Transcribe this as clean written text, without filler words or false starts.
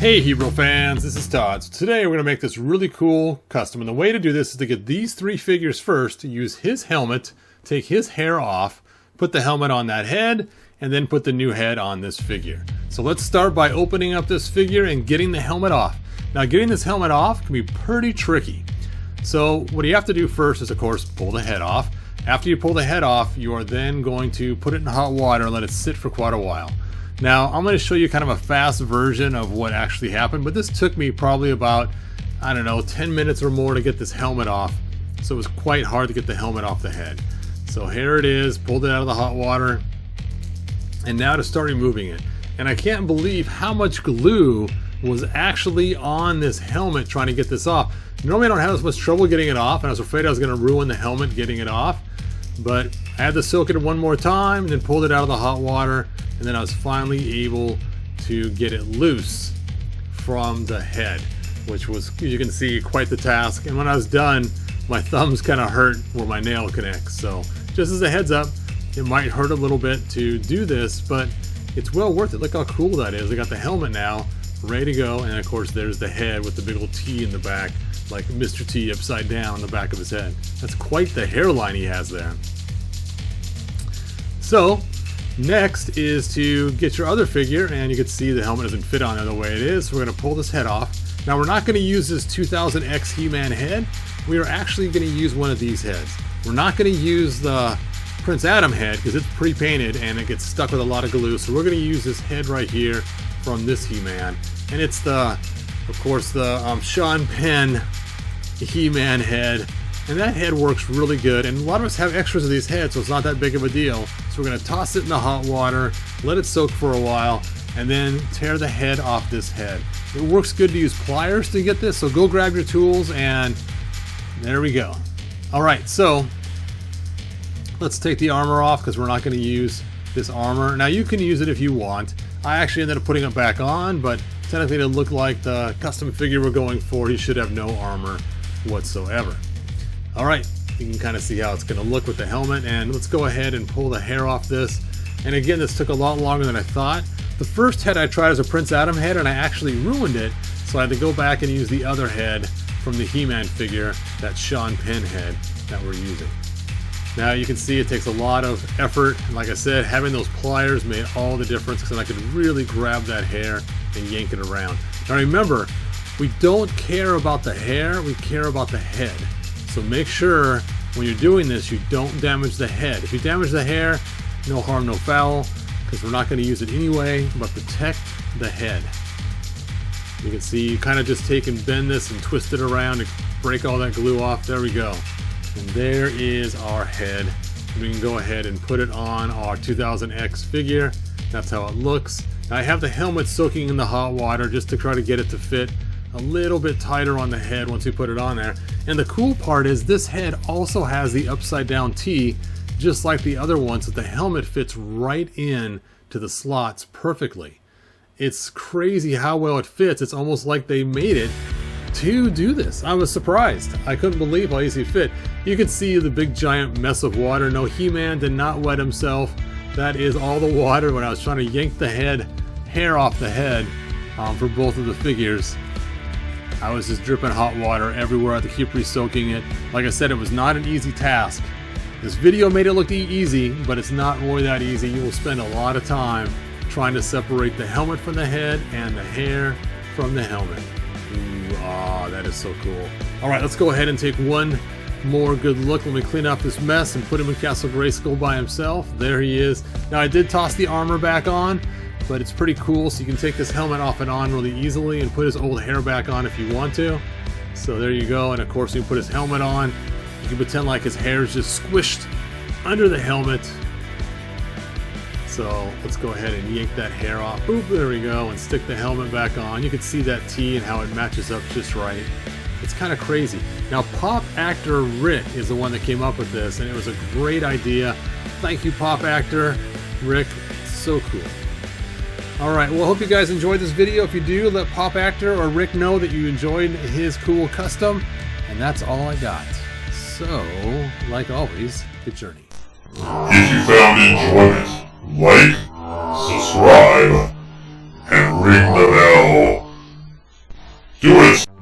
Hey Hero fans, this is Todd. So today we're going to make this really cool custom, and the way to do this is to get these three figures first, use his helmet, take his hair off, put the helmet on that head, and then put the new head on this figure. So let's start by opening up this figure and getting the helmet off. Now getting this helmet off can be pretty tricky. So what you have to do first is, of course, pull the head off. After you pull the head off, you are then going to put it in hot water and let it sit for quite a while. Now, I'm going to show you kind of a fast version of what actually happened, but this took me probably about, I don't know, 10 minutes or more to get this helmet off. So it was quite hard to get the helmet off the head. So here it is, pulled it out of the hot water, and now to start removing it. And I can't believe how much glue was actually on this helmet trying to get this off. Normally I don't have as much trouble getting it off, and I was afraid I was going to ruin the helmet getting it off. But I had to soak it one more time, and then pulled it out of the hot water, and then I was finally able to get it loose from the head, which was, as you can see, quite the task. And when I was done, my thumbs kind of hurt where my nail connects. So just as a heads up, it might hurt a little bit to do this, but it's well worth it. Look how cool that is. I got the helmet now, ready to go, and of course there's the head with the big old T in the back, like Mr. T upside down on the back of his head. That's quite the hairline he has there. So next is to get your other figure, and you can see the helmet doesn't fit on it the way it is, so we're going to pull this head off. Now we're not going to use this 2000X He-Man head. We are actually going to use one of these heads. We're not going to use the Prince Adam head because it's pre-painted and it gets stuck with a lot of glue, so we're going to use this head right here from this He-Man, and it's the, of course, the Sean Penn He-Man head. And that head works really good, and a lot of us have extras of these heads, so it's not that big of a deal. So we're going to toss it in the hot water, let it soak for a while, and then tear the head off this head. It works good to use pliers to get this, so go grab your tools, and there we go. Alright, so let's take the armor off because we're not going to use this armor. Now you can use it if you want. I actually ended up putting it back on, but technically to look like the custom figure we're going for, he should have no armor whatsoever. Alright, you can kind of see how it's going to look with the helmet, and let's go ahead and pull the hair off this. And again, this took a lot longer than I thought. The first head I tried as a Prince Adam head, and I actually ruined it, so I had to go back and use the other head from the He-Man figure, that Sean Penn head that we're using. Now you can see it takes a lot of effort, and like I said, having those pliers made all the difference because then I could really grab that hair and yank it around. Now remember, we don't care about the hair, we care about the head. So make sure when you're doing this, you don't damage the head. If you damage the hair, no harm, no foul, because we're not going to use it anyway, but protect the head. You can see you kind of just take and bend this and twist it around to break all that glue off. There we go. And there is our head. We can go ahead and put it on our 2000X figure. That's how it looks. Now I have the helmet soaking in the hot water just to try to get it to fit a little bit tighter on the head once we put it on there. And the cool part is this head also has the upside down T, just like the other one, so the helmet fits right in to the slots perfectly. It's crazy how well it fits. It's almost like they made it to do this. I was surprised. I couldn't believe how easy it fit. You can see the big giant mess of water. No, He-Man did not wet himself. That is all the water when I was trying to yank the hair off the head for both of the figures. I was just dripping hot water everywhere. I had to keep re-soaking it. Like I said, it was not an easy task. This video made it look easy, but it's not really that easy. You will spend a lot of time trying to separate the helmet from the head and the hair from the helmet. Ooh, that is so cool. Alright, let's go ahead and take one more good look when we clean up this mess and put him in Castle Grayskull by himself. There he is. Now I did toss the armor back on, but it's pretty cool, so you can take this helmet off and on really easily and put his old hair back on if you want to. So there you go, and of course you can put his helmet on. You can pretend like his hair is just squished under the helmet. So let's go ahead and yank that hair off. Boop, there we go, and stick the helmet back on. You can see that T and how it matches up just right. It's kind of crazy. Now pop actor Rick is the one that came up with this, and it was a great idea. Thank you, pop actor Rick. So cool. Alright, well, I hope you guys enjoyed this video. If you do, let Pop Actor or Rick know that you enjoyed his cool custom. And that's all I got. So, like always, good journey. If you found enjoyment, like, subscribe, and ring the bell. Do it!